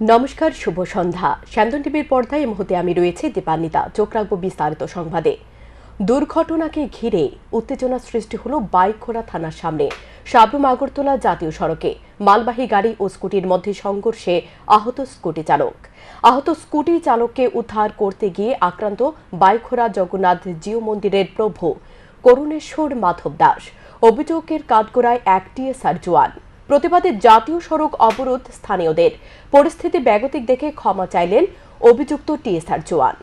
নমস্কার, শুভ সন্ধ্যা। স্যান্দন টিভির পর্দায় এই মুহূর্তে আমি রয়েছে দীপান্বিতা। চোখ রাখবো বিস্তারিত সংবাদে। দুর্ঘটনাকে ঘিরে উত্তেজনা সৃষ্টি হলো বাইকখোড়া থানার সামনে। সাবরুম আগরতলা জাতীয় সড়কে মালবাহী গাড়ি ও স্কুটির মধ্যে সংঘর্ষে আহত স্কুটি চালককে উদ্ধার করতে গিয়ে আক্রান্ত বাইকখোড়া জগন্নাথ জিউ মন্দিরের প্রভু করুণেশ্বর মাধব দাস। অভিযোগের কাঠগড়ায় এক টিএসআর জওয়ান। প্রতিবাদে জাতীয় সড়ক অবরোধ স্থানীয়দের। পরিস্থিতি বেগতিক দেখে ক্ষমা চাইলেন অভিযুক্ত টিএসআর জওয়ান।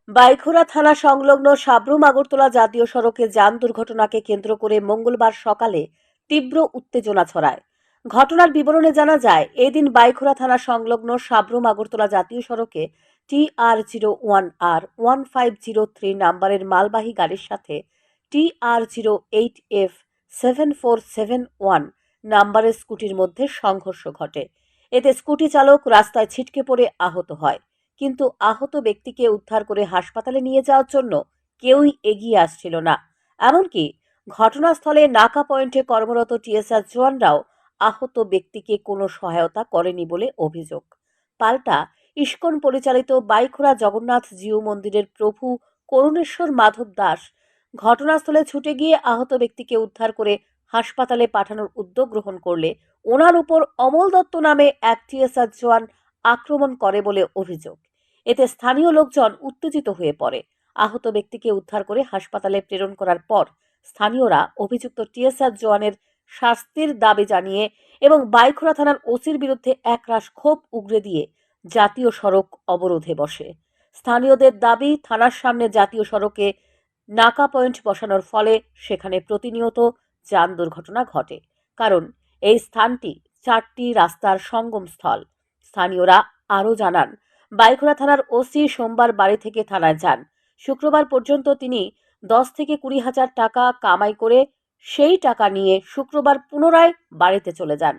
বাইখোড়া থানা সংলগ্ন সাবরুম আগরতলা জাতীয় সড়কে যান দুর্ঘটনাকে কেন্দ্র করে মঙ্গলবার সকালে তীব্র উত্তেজনা ছড়ায়। ঘটনার বিবরণে জানা যায়, এদিন বাইখোড়া থানা সংলগ্ন সাবরুম আগরতলা জাতীয় সড়কে TR01R1503 নাম্বারের মালবাহী গাড়ির সাথে TR08F7471 নাম্বারের স্কুটির মধ্যে সংঘর্ষ ঘটে। এতে স্কুটি চালক রাস্তায় ছিটকে পড়ে আহত হয়, কিন্তু আহত ব্যক্তিকে উদ্ধার করে হাসপাতালে নিয়ে যাওয়ার জন্য কেউই এগিয়ে আসছিল না। এমনকি ঘটনাস্থলে নাকা পয়েন্টে কর্মরত টিএসআর জওয়ানরাও আহত ব্যক্তিকে কোনো সহায়তা করেনি বলে অভিযোগ। পাল্টা ইস্কন পরিচালিত বাইখোড়া জগন্নাথ জিউ মন্দিরের প্রভু করুণেশ্বর মাধব দাস ঘটনাস্থলে ছুটে গিয়ে আহত ব্যক্তিকে উদ্ধার করে হাসপাতালে পাঠানোর উদ্যোগ গ্রহণ করলে ওনার উপর অমল দত্ত নামে এক টিএসআর জওয়ান আক্রমণ করে বলে অভিযোগ। এতে স্থানীয় লোকজন উত্তেজিত হয়ে পড়ে। আহত ব্যক্তিকে উদ্ধার করে হাসপাতালে প্রেরণ করার পর স্থানীয়রা অভিযুক্ত টিএসআর জওয়ানের শাস্তির দাবি জানিয়ে এবং বাইখোড়া থানার ওসির বিরুদ্ধে একরাশ ক্ষোভ উগরে দিয়ে জাতীয় সড়ক অবরোধে বসে। স্থানীয়দের দাবি, থানার সামনে জাতীয় সড়কে নাকা পয়েন্ট বসানোর ফলে সেখানে প্রতিনিয়ত যান দুর্ঘটনা ঘটে, কারণ এই স্থানটি 4টি রাস্তার সঙ্গমস্থল। স্থানীয়রা আরও জানান, বাইখোড়া থানার ওসি সোমবার বাড়ি থেকে থানায় যান। শুক্রবার পর্যন্ত তিনি 10 থেকে 20 হাজার টাকা কামাই করে সেই টাকা নিয়ে শুক্রবার পুনরায় বাড়িতে চলে যান।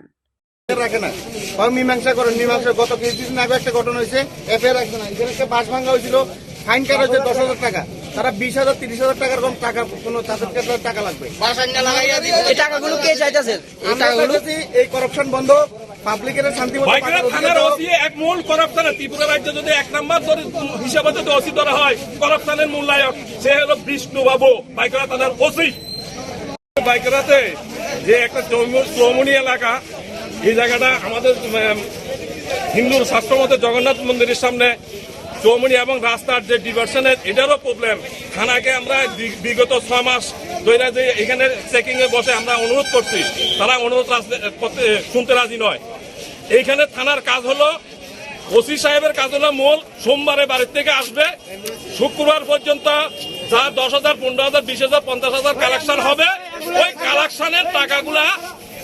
মীমাংসা করেন, মীমাংসা গত কিছুদিন আগে একটা ঘটনা হয়েছে, এফআইআর রাখছে না। এখানে একটা বাস ভাঙা হয়েছিল, ফাইন কাটা হয়েছে 10,000 টাকা। তারা 20,000 30,000 টাকার কম টাকা কোনো তাদের কাছে টাকা লাগবে। এই টাকাগুলো কে চাইতেছে? এই করাপশন বন্ধ, পাবলিকের শান্তি থানার ওসি এক মূল করাপশনের ত্রিপুরা রাজ্যে যদি 1 নম্বর হিসাবে যদি ওসি ধরা হয় করাপশনের মূল্যায়ক, সে হলো বিষ্ণু বাবু, বাইকোড়া থানার ওসি। বাইকোড়াতে যে একটা চৌমুনি এলাকা, এই জায়গাটা আমাদের হিন্দুর শাস্ত্রমতে জগন্নাথ মন্দিরের সামনে চৌমুনি এবং রাস্তার যে ডিভার্সনের এটারও প্রবলেম। থানাকে আমরা বিগত 6 মাস ধরে যে এখানে চেকিং এ বসে আমরা অনুরোধ করছি, তারা অনুরোধ করতে শুনতে রাজি নয়। এইখানে থানার কাজ হলো, ওসি সাহেবের কাজ হলো মূল সোমবারে বাড়ির থেকে আসবে, শুক্রবার পর্যন্ত যা 10,000 15,000 20,000 50,000 কালেকশন হবে, ওই কালেকশনের টাকাগুলা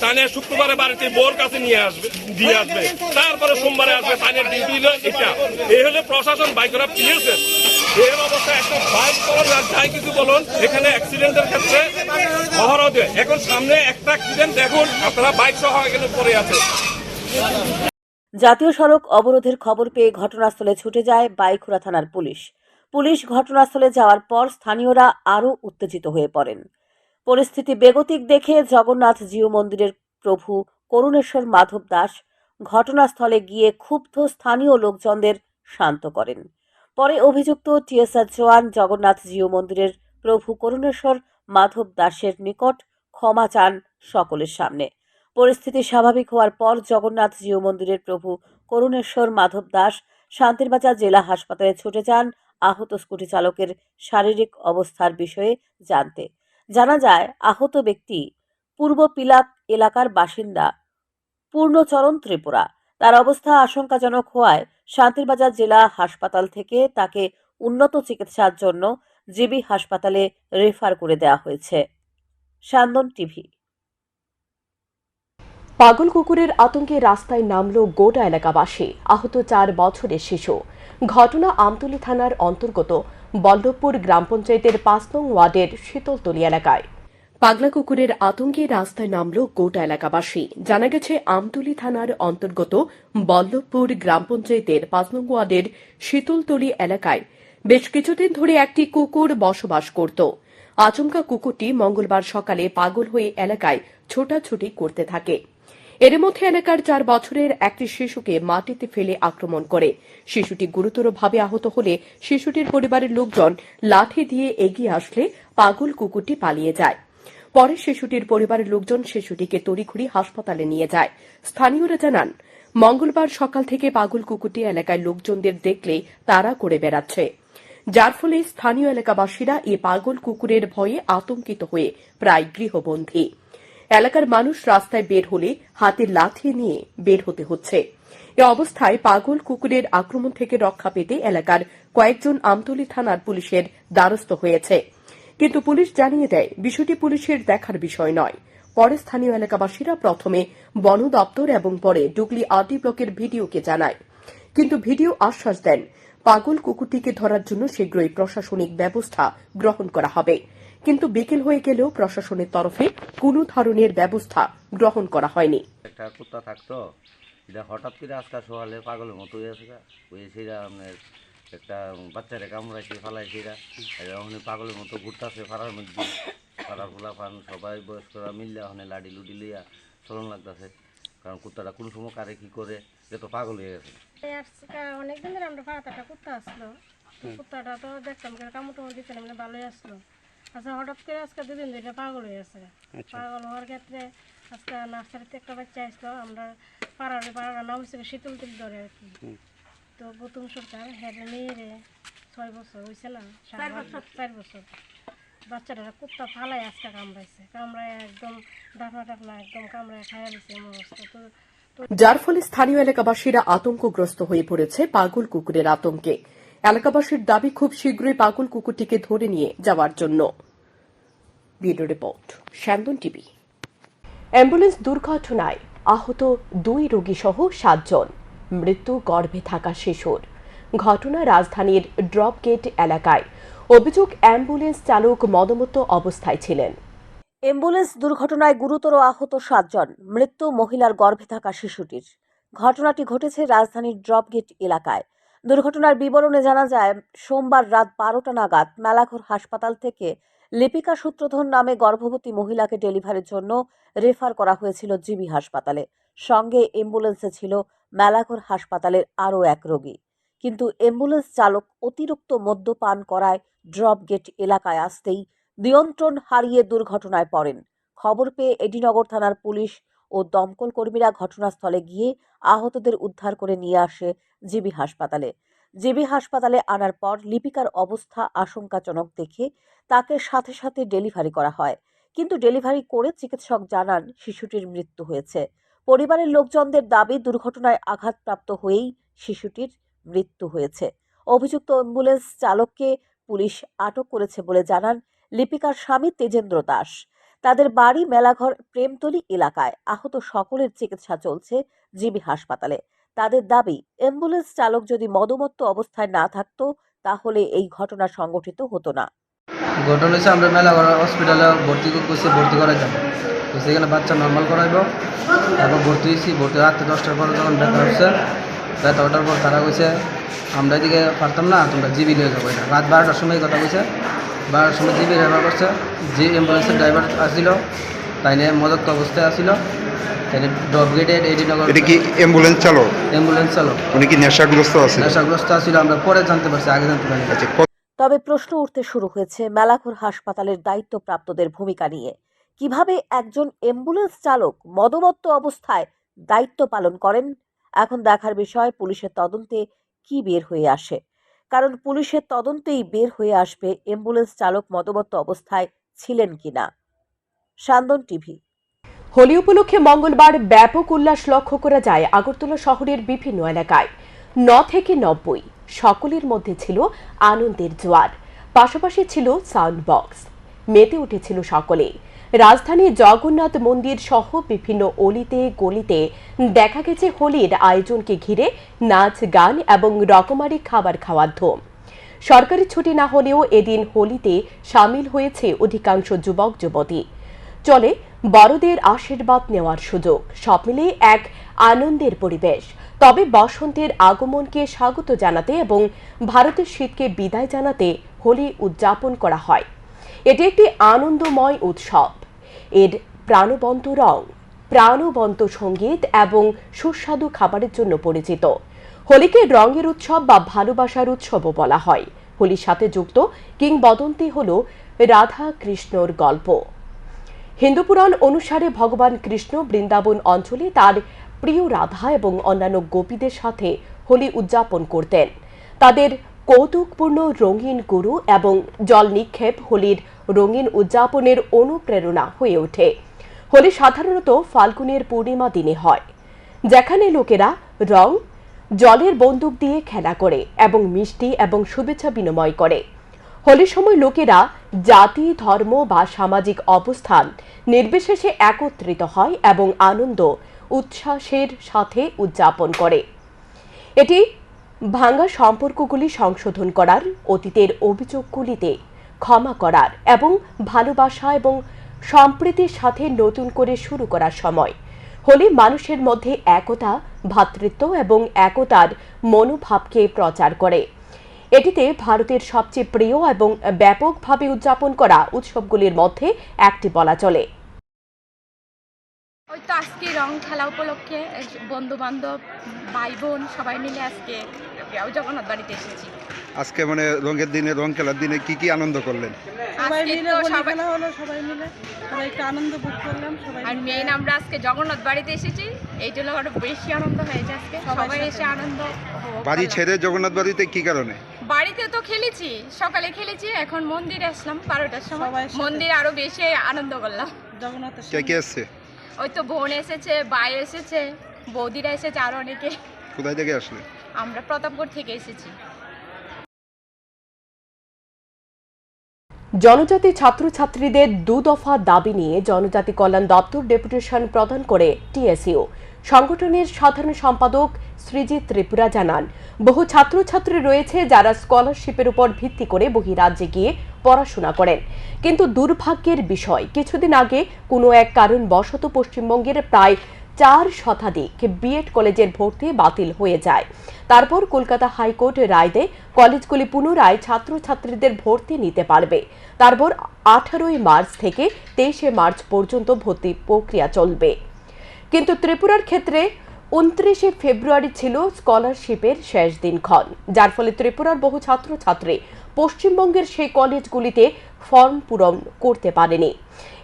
তানে শুক্রবারে বাড়িতে বোর কাছে দিয়ে আসবে, তারপরে সোমবারে আসবে। তানের ডিউটি হলো এটা। এই হলে প্রশাসন বাইকরা পিয়েছে। এই অবস্থা একটা বাইক যাই কিছু বলুন, এখানে অ্যাক্সিডেন্টের ক্ষেত্রে অহরহ দেয়। এখন সামনে একটা অ্যাক্সিডেন্ট দেখুন আপনারা, বাইক সহ এখানে পড়ে আছে। জাতীয় সড়ক অবরোধের খবর পেয়ে ঘটনাস্থলে ছুটে যায় বাইখোড়া থানার পুলিশ ঘটনাস্থলে যাওয়ার পর স্থানীয়রা আরও উত্তেজিত হয়ে পড়েন। পরিস্থিতি বেগতিক দেখে জগন্নাথ জিউ মন্দিরের প্রভু করুণেশ্বর মাধব দাস ঘটনাস্থলে গিয়ে ক্ষুব্ধ স্থানীয় লোকজনদের শান্ত করেন। পরে অভিযুক্ত টিএসআর জওয়ান জগন্নাথ জিউ মন্দিরের প্রভু করুণেশ্বর মাধব দাসের নিকট ক্ষমা চান সকলের সামনে। পরিস্থিতি স্বাভাবিক হওয়ার পর জগন্নাথ জিউ মন্দিরের প্রভু করুণেশ্বর মাধব দাস শান্তিরবাজার জেলা হাসপাতালে ছুটে যান আহত স্কুটি চালকের শারীরিক অবস্থার বিষয়ে জানতে। জানা যায়, আহত ব্যক্তি পূর্ব পিলাক এলাকার বাসিন্দা পূর্ণচরণ ত্রিপুরা। তার অবস্থা আশঙ্কাজনক হওয়ায় শান্তিরবাজার জেলা হাসপাতাল থেকে তাকে উন্নত চিকিৎসার জন্য জিবি হাসপাতালে রেফার করে দেওয়া হয়েছে। স্যান্দন টিভি। পাগল কুকুরের আতঙ্কে রাস্তায় নামল গোটা এলাকাবাসী। আহত 4 বছরের শিশু। ঘটনা আমতলী থানার অন্তর্গত বল্লভপুর গ্রাম পঞ্চায়েতের 5 নং ওয়ার্ডের শীতলতলী এলাকায়। পাগলা কুকুরের আতঙ্কে রাস্তায় নামল গোটা এলাকাবাসী। জানা গেছে, আমতলী থানার অন্তর্গত বল্লভপুর গ্রাম পঞ্চায়েতের 5 নং ওয়ার্ডের শীতলতলী এলাকায় বেশ কিছুদিন ধরে একটি কুকুর বসবাস করত। আচমকা কুকুরটি মঙ্গলবার সকালে পাগল হয়ে এলাকায় ছোটাছুটি করতে থাকে। এর মধ্যে এলাকার 4 বছরের একটি শিশুকে মাটিতে ফেলে আক্রমণ করে। শিশুটি গুরুতরভাবে আহত হলে শিশুটির পরিবারের লোকজন লাঠি দিয়ে এগিয়ে আসলে পাগল কুকুরটি পালিয়ে যায়। পরে শিশুটির পরিবারের লোকজন শিশুটিকে তড়িঘড়ি হাসপাতালে নিয়ে যায়। স্থানীয়রা জানান, মঙ্গলবার সকাল থেকে পাগল কুকুরটি এলাকায় লোকজনদের দেখলে তাড়া করে বেড়াচ্ছে, যার ফলে স্থানীয় এলাকাবাসীরা এই পাগল কুকুরের ভয়ে আতঙ্কিত হয়ে প্রায় গৃহবন্দী। এলাকার মানুষ রাস্তায় বের হলে হাতে লাঠি নিয়ে বের হতে হচ্ছে। এ অবস্থায় পাগল কুকুরের আক্রমণ থেকে রক্ষা পেতে এলাকার কয়েকজন আমতলী থানার পুলিশের দ্বারস্থ হয়েছে, কিন্তু পুলিশ জানিয়ে দেয় বিষয়টি পুলিশের দেখার বিষয় নয়। পরে স্থানীয় এলাকাবাসীরা প্রথমে বন দপ্তর এবং পরে ডুগলি আরডি ব্লকের ভিডিওকে জানায়, কিন্তু ভিডিও আশ্বাস দেন পাগল কুকুরটিকে ধরার জন্য শীঘ্রই প্রশাসনিক ব্যবস্থা গ্রহণ করা হবে। কিন্তু বিকেল হয়ে গেলেও প্রশাসনের তরফে কোনো ধরনের ব্যবস্থা গ্রহণ করা হয়নি। একটা কুত্তা থাকতো, এটা হঠাৎ করে আজকাল সকালে পাগলের মতো হয়ে আছে, সেটা আপনার একটা বাচ্চারে কামড়াইছে ফালাইছে, এটা ওখানে পাগলের মতো ঘুরতেছে পাড়ার মধ্যে। পাড়ার ফুলা ফান সবাই বয়স্করা মিললে ওখানে লাডি লুডি লইয়া চলন লাগতেছে, কারণ কুত্তাটা কোন সময় কারে কি করে, এটা তো পাগল হয়ে গেছে। অনেকদিন ধরে আমরা পাড়াতে একটা কুত্তা আসলো, কুত্তাটা তো দেখতাম কামড় দিচ্ছিলাম, ভালোই আসলো। আচ্ছা, হঠাৎ করে আজকে 2 দিন ধরে পাগল হয়ে গেছে। পাগল হওয়ার ক্ষেত্রে আজকে নার্সারিতে একটা বাচ্চা আসলো, আমরা পাড়ার নাম হচ্ছে শীতল তিল ধরে আর কি। তো প্রথম সরকার হেঁটে মেয়েরে 6 বছর হয়েছে না, 4 বছর বাচ্চাটা কুত্তা ফালাই আজকে কামড়ায় একদম ডাকনা একদম কামড়ায় খাইয়া দিচ্ছে এমন অবস্থা। তো যার ফলে স্থানীয় এলাকাবাসীরা আতঙ্কগ্রস্ত হয়ে পড়েছে পাগল কুকুরের আতঙ্কে। এলাকাবাসীর দাবি খুব শীঘ্রই পাগল কুকুরটিকে ধরে নিয়ে যাওয়ার জন্য। ভিডিও রিপোর্ট, শ্যামদন টিভি। অ্যাম্বুলেন্স দুর্ঘটনায় আহত 2 রোগী সহ 7 জন, মৃত্যু গর্ভে থাকা শিশুর। ঘটনা রাজধানীর ড্রপ গেট এলাকায়। অভিযোগ, অ্যাম্বুলেন্স চালক মদমত্ত অবস্থায় ছিলেন। অ্যাম্বুলেন্স দুর্ঘটনায় গুরুতর আহত 7 জন, মৃত্যু মহিলার গর্ভে থাকা শিশুটির। ঘটনাটি ঘটেছে রাজধানীর ড্রপগেট এলাকায়। দুর্ঘটনার বিবরণে জানা যায়, সোমবার রাত 12টা নাগাদ মেলাঘর হাসপাতাল থেকে লিপিকা সূত্রধর নামে গর্ভবতী মহিলাকে ডেলিভারির জন্য রেফার করা হয়েছিল জিবি হাসপাতালে। সঙ্গে অ্যাম্বুলেন্সে ছিল মেলাঘর হাসপাতালের আরও 1 রোগী। কিন্তু অ্যাম্বুলেন্স চালক অতিরিক্ত মদ্যপান করায় ড্রপগেট এলাকায় আসতেই নিয়ন্ত্রণ হারিয়ে দুর্ঘটনায় পড়েন। খবর পেয়ে এডিনগর থানার পুলিশ ও দমকল কর্মীরা ঘটনাস্থলে গিয়ে আহতদের উদ্ধার করে নিয়ে আসে জিবি হাসপাতালে। জিবি হাসপাতালে আনার পর লিপিকার অবস্থা আশঙ্কাজনক দেখে তাকে সাথে সাথে ডেলিভারি করা হয়, কিন্তু ডেলিভারি করে চিকিৎসক জানান শিশুটির মৃত্যু হয়েছে। পরিবারের লোকজনদের দাবি, দুর্ঘটনায় আঘাতপ্রাপ্ত হয়েই শিশুটির মৃত্যু হয়েছে। অভিযুক্ত অ্যাম্বুলেন্স চালককে পুলিশ আটক করেছে বলে জানান লিপিকার স্বামী তেজেন্দ্র দাস। তাদের বাড়ি মেলাঘর প্রেমতলী এলাকায়। আহত সকলের চিকিৎসা চলছে জিবি হাসপাতালে। তাদের দাবি, অ্যাম্বুলেন্স চালক যদি মদমত্ত অবস্থায় না থাকতো তাহলে এই ঘটনা সংঘটিত হতো না। ঘটনা হচ্ছে আমরা মেলাঘর হসপিটালে ভর্তি করাই যাবো, তো সেখানে বাচ্চা নর্মাল করাইব। তারপর ভর্তি হয়েছি, ভর্তি রাত্রে 10টার পরে যখন ব্যথা হচ্ছে, ব্যথা ওঠার পর তারা কইছে আমরা এদিকে পারতাম না, তোমরা জিবি নিয়ে যাবো। এটা রাত 12টার সময় কথা কইছে। 12টার সময় জিবি রেফার করছে। যে অ্যাম্বুলেন্সের ড্রাইভার আসছিল তাই নিয়ে মদক্ত অবস্থায় আসছিল। তাই ড্রপ গেটের এডিনগর। এটা কি অ্যাম্বুলেন্স চালক? অ্যাম্বুলেন্স চালক। উনি কি নেশাগ্রস্ত আছে? নেশাগ্রস্ত আছিল, আমরা পরে জানতে পারছি, আগে জানতে পারিনি। আচ্ছা, তবে প্রশ্ন উঠতে শুরু হয়েছে মেলাঘর হাসপাতালের দায়িত্বপ্রাপ্তদের ভূমিকা নিয়ে। কিভাবে একজন অ্যাম্বুলেন্স চালক মদমত্ত অবস্থায় দায়িত্ব পালন করেন? এখন দেখার বিষয় পুলিশের তদন্তে কি বের হয়ে আসে, কারণ পুলিশের তদন্তেই বের হয়ে আসবে অ্যাম্বুলেন্স চালক মদমত্ত অবস্থায় ছিলেন কিনা। স্যামদন টিভি। হোলি উপলক্ষে মঙ্গলবার ব্যাপক উল্লাস লক্ষ্য করা যায় আগরতলা শহরের বিভিন্ন এলাকায়। 9 থেকে 90 সকলের মধ্যে ছিল আনন্দের জোয়ার, পাশাপাশি ছিল সাউন্ড বক্স। মেতে উঠেছিল সকলে। রাজধানীর জগন্নাথ মন্দির সহ বিভিন্ন অলিতে গলিতে দেখা গেছে হোলির আয়োজনকে ঘিরে নাচ, গান এবং রকমারি খাবার খাওয়ার ধুম। সরকারি ছুটি না হলেও এদিন হোলিতে সামিল হয়েছে অধিকাংশ যুবক যুবতী। চলে বড়দের আশীর্বাদ নেওয়ার সুযোগ, সব মিলিয়ে এক আনন্দের পরিবেশ। তবে বসন্তের আগমনকে স্বাগত জানাতে এবং ভারতের শীতকে বিদায় জানাতে হোলি উদযাপন করা হয়। এটি একটি আনন্দময় উৎসব। এর প্রাণবন্ত রং, প্রাণবন্ত সঙ্গীত এবং সুস্বাদু খাবারের জন্য পরিচিত। হোলিকে রঙের উৎসব বা ভালোবাসার উৎসবও বলা হয়। হোলির সাথে যুক্ত কিংবদন্তি হল রাধা কৃষ্ণর গল্প। হিন্দু পুরাণ অনুসারে ভগবান কৃষ্ণ বৃন্দাবন অঞ্চলে তার প্রিয় রাধা এবং অন্যান্য গোপীদের সাথে হোলি উদযাপন করতেন। তাদের কৌতুকপূর্ণ রঙিন গুরু এবং জল নিক্ষেপ হোলির রঙিন উদযাপনের অনুপ্রেরণা হয়ে ওঠে। হোলি সাধারণত ফাল্গুনের পূর্ণিমা দিনে হয়, যেখানে লোকেরা রং জলের বন্দুক দিয়ে খেলা করে এবং মিষ্টি এবং শুভেচ্ছা বিনিময় করে। হোলির সময় লোকেরা জাতি, ধর্ম বা সামাজিক অবস্থান নির্বিশেষে একত্রিত হয় এবং আনন্দ উচ্ছ্বাসের সাথে উদযাপন করে। এটি ভাঙা সম্পর্কগুলি সংশোধন করার, অতীতের অভিযোগগুলিতে ক্ষমা করার এবং ভালোবাসা এবং সম্প্রীতির সাথে নতুন করে শুরু করার সময়। হোলি মানুষের মধ্যে একতা, ভ্রাতৃত্ব এবং একতার মনোভাবকে প্রচার করে। এটিতে ভারতের সবচেয়ে প্রিয় এবং ব্যাপকভাবে উদযাপন করা উৎসবগুলির মধ্যে একটি বলা চলে। ওই তো আজকে রং খেলা উপলক্ষে বন্ধু বান্ধব, ভাই বোন সবাই মিলে আজকে জগন্নাথ বাড়িতে এসেছি। আজকে মানে রঙের দিনে, রং খেলার দিনে কি কি আনন্দ করলেন? সবাই মিলে সবাই মিলে একটু আনন্দ ভোগ করলাম সবাই। আর মেইন আমরা আজকে জগন্নাথ বাড়িতে এসেছি, এইটা হলো আরো বেশি আনন্দ হয়েছে আজকে। সবাই এসে আনন্দ। বাড়ি ছেড়ে জগন্নাথ বাড়িতে কি কারণে? বাড়িতে তো খেলেছি, সকালে খেলেছি, এখন মন্দিরে আসলাম 12টার সময়। মন্দিরে আরো বেশি আনন্দ করলাম। জগন্নাথের কে কে এসছে? ওই তো বোন এসেছে, ভাই এসেছে, বৌদিরা এসেছে, আরো অনেকে। কোথায় থেকে আসলে? আমরা প্রতাপগড় থেকে এসেছি। জনজাতি ছাত্রছাত্রীদের 2 দফা দাবি নিয়ে জনজাতি কল্যাণ দপ্তর ডেপুটেশন প্রদান করে টিএসইউ। সংগঠনের সাধারণ সম্পাদক সৃজিত ত্রিপুরা জানান, বহু ছাত্রছাত্রী রয়েছে যারা স্কলারশিপের উপর ভিত্তি করে বহিরাজ্যে গিয়ে পড়াশোনা করেন, কিন্তু দুর্ভাগ্যের বিষয় কিছুদিন আগে কোনো এক কারণবশত পশ্চিমবঙ্গের প্রায় 4 শতাধিক বিএড কলেজের ভর্তি বাতিল হয়ে যায়। তারপর কলকাতা হাইকোর্ট রায় দেয় কলেজগুলি পুনরায় ছাত্রছাত্রীদের ভর্তি নিতে পারবে। তারপর 18 মার্চ থেকে 23 মার্চ পর্যন্ত ভর্তি প্রক্রিয়া চলবে। কিন্তু ত্রিপুরার ক্ষেত্রে 29 ফেব্রুয়ারি ছিল স্কলারশিপের শেষ দিনক্ষণ, যার ফলে ত্রিপুরার বহু ছাত্রছাত্রী পশ্চিমবঙ্গের সেই কলেজগুলিতে ফর্ম পূরণ করতে পারেনি।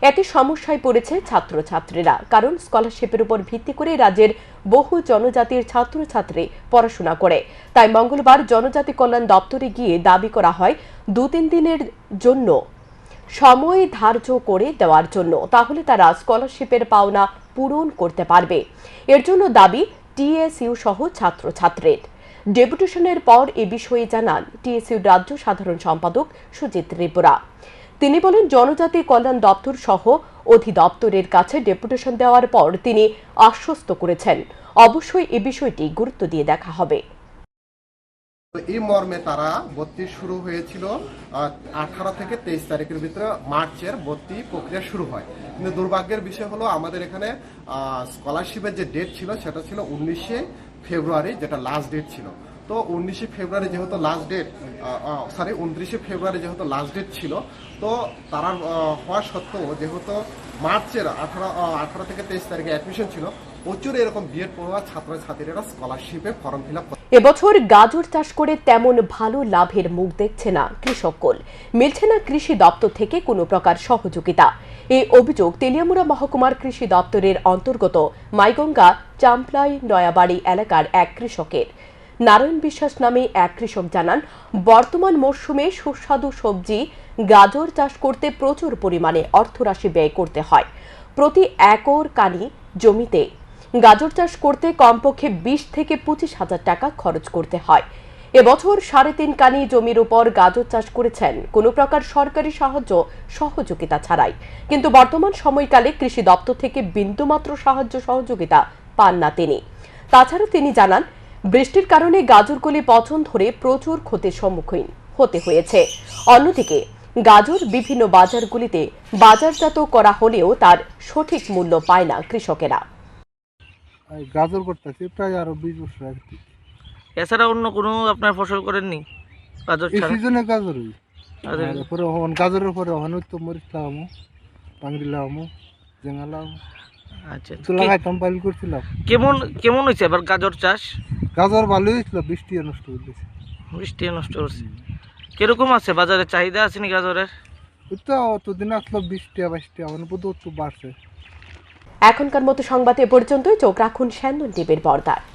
এতে সমস্যায় পড়েছে ছাত্রছাত্রীরা, কারণ স্কলারশিপের উপর ভিত্তি করে রাজ্যের বহু জনজাতির ছাত্রছাত্রী পড়াশোনা করে। তাই মঙ্গলবার জনজাতি কল্যাণ দপ্তরে গিয়ে দাবি করা হয় 2-3 দিনের জন্য সময় ধার্য করে দেওয়ার জন্য, তাহলে তারা স্কলারশিপের পাওনা পূরণ করতে পারবে। এর জন্য দাবি টিএসইউ সহ ছাত্রছাত্রীর। ডেপুটেশনের পর এ বিষয়ে জানান টিএসইউ রাজ্য সাধারণ সম্পাদক সুজিত ত্রিপুরা। তিনি বলেন, জনজাতি কল্যাণ দপ্তর সহ অধিদপ্তরের কাছে ডেপুটেশন দেওয়ার পর তিনি আশ্বস্ত করেছেন অবশ্যই এ বিষয়টি গুরুত্ব দিয়ে দেখা হবে। এই মর্মে তারা ভর্তি শুরু হয়েছিল 18 থেকে 23 তারিখের ভিতরে মার্চের ভর্তি প্রক্রিয়া শুরু হয়। কিন্তু দুর্ভাগ্যের বিষয় হলো আমাদের এখানে স্কলারশিপের যে ডেট ছিল সেটা ছিল 19 ফেব্রুয়ারি, যেটা লাস্ট ডেট ছিল। তো 19 ফেব্রুয়ারি যেহেতু লাস্ট ডেট, 29 ফেব্রুয়ারি যেহেতু লাস্ট ডেট ছিল, তো তারা হওয়া সত্ত্বেও যেহেতু মার্চের 18 থেকে 23 তারিখে অ্যাডমিশন ছিল, প্রচুর এরকম বিএড পড়ুয়া ছাত্রছাত্রীরা স্কলারশিপে ফর্ম ফিল আপ। এবছর গাজর চাষ করে তেমন ভালো লাভের মুখ দেখছে না কৃষককুল। মিলছে না কৃষি দপ্তর থেকে কোনো প্রকার সহযোগিতা। এই অভিযোগ তেলিয়ামুড়া মহকুমার কৃষি দপ্তরের অন্তর্গত মাইগঙ্গা চাম্পলাই নয়াবাড়ি এলাকার এক কৃষকের। নারায়ণ বিশ্বাস নামে এক কৃষক জানান, বর্তমান মরশুমে সুস্বাদু সবজি গাজর চাষ করতে প্রচুর পরিমাণে অর্থরাশি ব্যয় করতে হয়। প্রতি একর কানি জমিতে গাজর চাষ করতে কমপক্ষে 20 থেকে 25 হাজার টাকা খরচ করতে হয়। এবছর 3.5 কানি জমির উপর গাজর চাষ করেছেন কোনো প্রকার সরকারি সাহায্য সহযোগিতা ছাড়াই। কিন্তু বর্তমান সময়কালে কৃষি দপ্তর থেকে বিন্দুমাত্র সাহায্য সহযোগিতা পান না তিনি। তাছাড়া তিনি জানান, বৃষ্টির কারণে গাজরগুলি পচন ধরে প্রচুর ক্ষতির সম্মুখীন হতে হয়েছে। অন্যদিকে গাজর বিভিন্ন বাজারগুলিতে বাজারজাত করা হলেও তার সঠিক মূল্য পায় না কৃষকেরা। গাজর করতেছি প্রায় আরো 20 বছর আগে। এছাড়া অন্য কোনো আপনার ফসল করেননি? গাজর এই ছাড়া সিজনে গাজরই, পরে গাজরের পরে তো মরিচ লাগামো, পাংড়ি লাগামো, জেঙ্গা লাগামো। আচ্ছা তুলা খাইতাম পাইল করছিলাম। কেমন কেমন হয়েছে এবার গাজর চাষ? গাজর ভালোই হয়েছিল, বৃষ্টি নষ্ট করে দিয়েছে। বৃষ্টি নষ্ট করছে। কিরকম আছে বাজারে, চাহিদা আছে নি গাজরের? ওই তো অতদিন আসলো 20 টাকা 22 টাকা, এখন বোধ একটু বাড়ছে। এখনকার মতো সংবাদ এ পর্যন্তই। চোখ রাখুন স্যান্দন টিভির পর্দায়।